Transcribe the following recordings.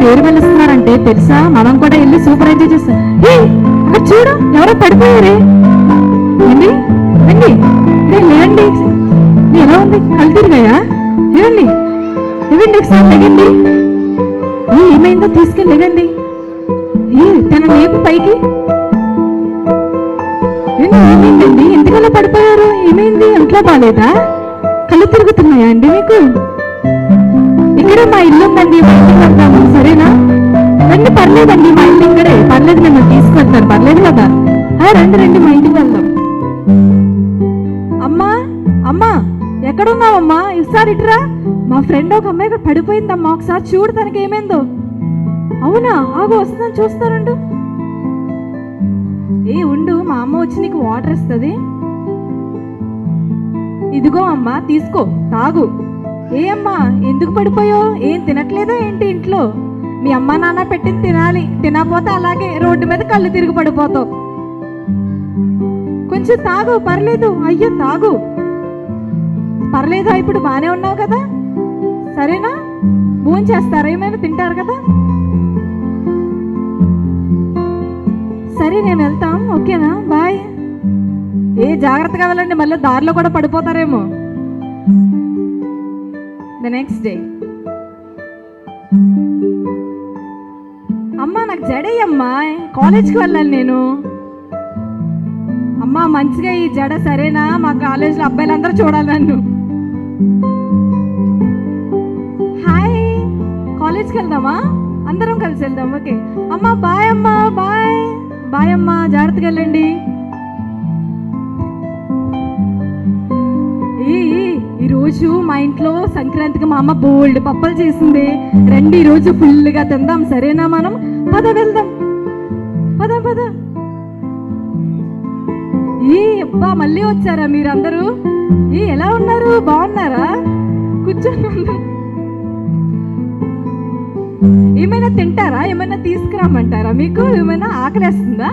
పేరు పిలుస్తున్నారంటే తెలుసా, మనం కూడా వెళ్ళి సూపర్ ఎంజాయ్ చేస్తాం. అక్కడ చూడు ఎవరో పడిపోయారే. ఏంటి రండి లేవండి. ఎలా ఉంది? కళ్ళు తిరిగాయా? లేవండి లేవండి ఒకసారి లేగండి. ఏమైందో తీసుకెళ్ళి లేగండి. తన లేపు పైకి. ఏమైందండి? ఎందుకలా పడిపోయారు? ఏమైంది? ఒంట్లో బాగాలేదా? కళ్ళు తిరుగుతున్నాయా అండి మీకు? ఇక్కడ మా ఇల్లు ఉందండి, మా ఇంటికి వెళ్తాము సరేనా? రండి. పర్లేదండి, మా ఇల్లు ఇక్కడే. పర్లేదు, నేను తీసుకెళ్తాను. పర్లేదు కదా? రండి రండి, మా ఇంటికి వెళ్దాం. అమ్మా అమ్మా ఎక్కడున్నావమ్మా? ఒకసారి ఇటురా. మా ఫ్రెండ్ ఒక అమ్మాయి ఇక్కడ పడిపోయిందమ్మా, ఒకసారి చూడు తనకి ఏమైందో. అవునా? ఆగు, వస్తుందని చూస్తానండు. ఉండు, మా అమ్మ వచ్చి నీకు వాటర్ ఇస్తుంది. ఇదిగో అమ్మా, తీసుకో, తాగు. అమ్మా ఎందుకు పడిపోయావు? ఏం తినట్లేదా ఏంటి ఇంట్లో? మీ అమ్మ నాన్న పెట్టింది తినాలి, తినకపోతే అలాగే రోడ్డు మీద కళ్ళు తిరిగి పడిపోతావు. కొంచెం తాగు, పర్లేదు. అయ్యో తాగు, పర్లేదా? ఇప్పుడు బానే ఉన్నావు కదా? సరేనా? భోజనం చేస్తారా? ఏమైనా తింటారు కదా? సరే, నేను వెళ్తాం. ఓకేనా? బాయ్. జాగ్రత్తగా వెళ్ళండి, మళ్ళీ దారిలో కూడా పడిపోతారేమో. ద నెక్స్ట్ డే, అమ్మా నాకు జడేయమ్మా, కాలేజ్కి వెళ్ళాలి నేను. అమ్మా మంచిగా ఈ జడ సరేనా? మా కాలేజ్లో అబ్బాయిలందరూ చూడాలి నన్ను. హాయ్, కాలేజ్కి వెళ్దామా? అందరం కలిసి వెళ్దాం. ఓకే అమ్మా, బాయ్ అమ్మా. బాయ్ బాయ్ అమ్మా, జాగ్రత్తగా వెళ్ళండి. ఈరోజు మా ఇంట్లో సంక్రాంతికి మా అమ్మ బోల్డ్ పప్పలు చేసింది. రండి, ఈరోజు ఫుల్గా తిందాం సరేనా? మనం పద వెళ్దాం. పద పద. అబ్బా మళ్ళీ వచ్చారా మీరందరూ? ఎలా ఉన్నారు? బాగున్నారా? కూర్చొని ఏమైనా తింటారా? ఏమైనా తీసుకురామంటారా? మీకు ఏమైనా ఆకలేస్తుందా?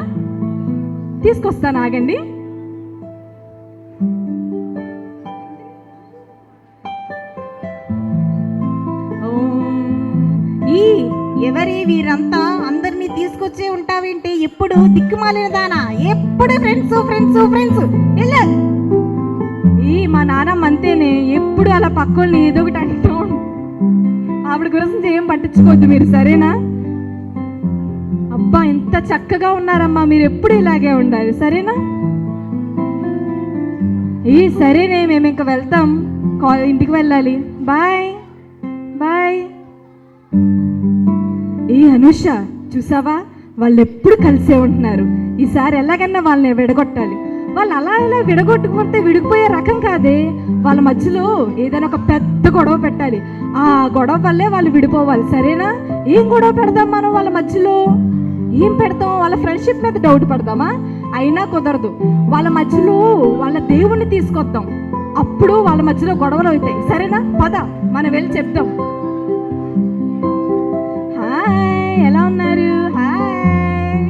తీసుకొస్తాను, ఆగండి. ఎవరి వీరంతా అందరినీ తీసుకొచ్చే ఉంటావేంటి? ఎప్పుడు దిక్కుమాలిన దానా? ఎప్పుడు ఫ్రెండ్స్ ఫ్రెండ్స్ ఫ్రెండ్స్. మా నాన్నమ్మ అంతేనే, ఎప్పుడు అలా పక్కల్ని ఏదో ఒకటి అంటూ. ఆవిడ గురించి ఏం పట్టించుకోవద్దు మీరు సరేనా? అబ్బా ఎంత చక్కగా ఉన్నారమ్మా, మీరు ఎప్పుడు ఇలాగే ఉండాలి సరేనా? సరేనే, మేము ఇంకా వెళ్తాం, ఇంటికి వెళ్ళాలి. Bye bye. అనుష చూసావా, వాళ్ళు ఎప్పుడు కలిసే ఉంటున్నారు. ఈసారి ఎలాగన్నా వాళ్ళని విడగొట్టాలి. వాళ్ళు అలా ఇలా విడగొట్టుకుంటే విడిపోయే రకం కాదే. వాళ్ళ మధ్యలో ఏదైనా ఒక పెద్ద గొడవ పెట్టాలి. ఆ గొడవ వల్లే వాళ్ళు విడిపోవాలి సరేనా? ఏం గొడవ పెడదాం మనం వాళ్ళ మధ్యలో? ఏం పెడతాం? వాళ్ళ ఫ్రెండ్షిప్ మీద డౌట్ పడదామా? అయినా కుదరదు. వాళ్ళ మధ్యలో వాళ్ళ దేవుణ్ణి తీసుకొద్దాం, అప్పుడు వాళ్ళ మధ్యలో గొడవలు అవుతాయి సరేనా? పద మనం వెళ్ళి చెప్తాం. హాయ్, ఎలా ఉన్నారు? హాయ్.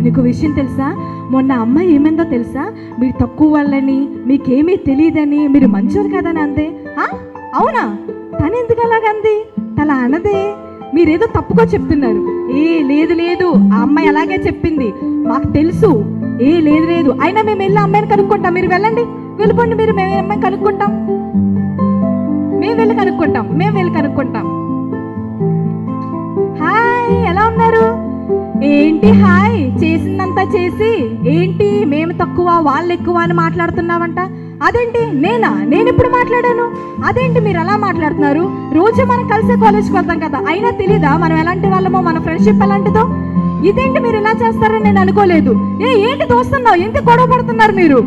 నీకు విషయం తెలుసా? మొన్న అమ్మాయి ఏమైందో తెలుసా? మీరు తక్కువ వాళ్ళని, మీకేమీ తెలియదని, మీరు మంచోరు కదని అందే. అవునా? తను ఎందుకు అలాగంది? తల అనదే. మీరేదో తప్పుగా చెప్తున్నారు. లేదు లేదు, ఆ అమ్మాయి అలాగే చెప్పింది, మాకు తెలుసు. లేదు లేదు, అయినా మేము వెళ్ళి అమ్మాయిని కనుక్కుంటాం. మీరు వెళ్ళండి, వెళ్ళిపోండి. మీరు మేము అమ్మాయిని కనుక్కుంటాం. మేము వెళ్ళి కనుక్కుంటాం. హాయ్, ఎలా ఉన్నారు? ఏంటి హాయ్ చేసిందంతా చేసి ఏంటి మేము తక్కువ వాళ్ళు ఎక్కువ అని మాట్లాడుతున్నావంట? అదేంటి? నేను ఎప్పుడు మాట్లాడాను? అదేంటి మీరు అలా మాట్లాడుతున్నారు? రోజు మనం కలిసే కాలేజ్కి వెళ్తాం కదా, అయినా తెలీదా మనం ఎలాంటి వాళ్ళమో, మన ఫ్రెండ్షిప్ ఎలాంటిదో? ఇదేంటి మీరు ఇలా చేస్తారని నేను అనుకోలేదు. ఏంటి దోస్తున్నావు? ఎందుకు గొడవ పడుతున్నారు మీరు?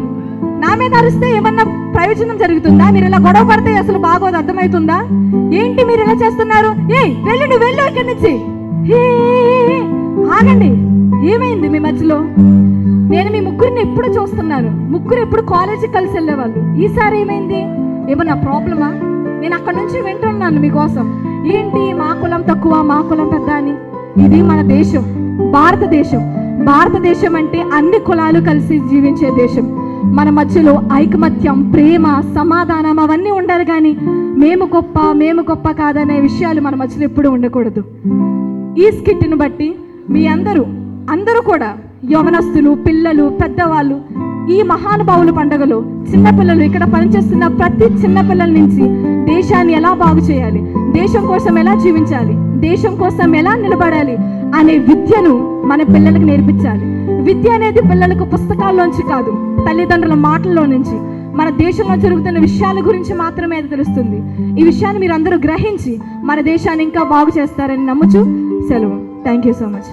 నా మీద అరిస్తే ఏమన్నా ప్రయోజనం జరుగుతుందా? మీరు ఇలా గొడవ పడితే అసలు బాగోదు, అర్థమవుతుందా? ఏంటి మీరు ఇలా చేస్తున్నారు? వెళ్ళు ఇక్కడి నుంచి. ఆగండి, ఏమైంది మీ మధ్యలో? నేను మీ ముగ్గురిని ఎప్పుడు చూస్తున్నాను, ముగ్గురు ఎప్పుడు కాలేజీకి కలిసి వెళ్ళేవాళ్ళు. ఈసారి ఏమైంది? ఏమన్నా ప్రాబ్లమా? నేను అక్కడి నుంచి వింటున్నాను మీకోసం. ఏంటి మా కులం తక్కువ, మా కులం పెద్ద అని? ఇది మన దేశం, భారతదేశం. భారతదేశం అంటే అన్ని కులాలు కలిసి జీవించే దేశం. మన మధ్యలో ఐకమత్యం, ప్రేమ, సమాధానం అవన్నీ ఉండాలి. కానీ మేము గొప్ప కాదనే విషయాలు మన మధ్యలో ఎప్పుడూ ఉండకూడదు. ఈ స్కిట్ను బట్టి మీ అందరూ కూడా యవనస్తులు, పిల్లలు, పెద్దవాళ్ళు ఈ మహానుభావుల పండుగలో చిన్నపిల్లలు ఇక్కడ పనిచేస్తున్న ప్రతి చిన్నపిల్లల నుంచి దేశాన్ని ఎలా బాగు చేయాలి, దేశం కోసం ఎలా జీవించాలి, దేశం కోసం ఎలా నిలబడాలి అనే విద్యను మన పిల్లలకు నేర్పించాలి. విద్య అనేది పిల్లలకు పుస్తకాల్లోంచి కాదు, తల్లిదండ్రుల మాటల్లో నుంచి, మన దేశంలో జరుగుతున్న విషయాల గురించి మాత్రమే అది తెలుస్తుంది. ఈ విషయాన్ని మీరు అందరూ గ్రహించి మన దేశాన్ని ఇంకా బాగు చేస్తారని నమ్ముచు సెలవు. Thank you so much.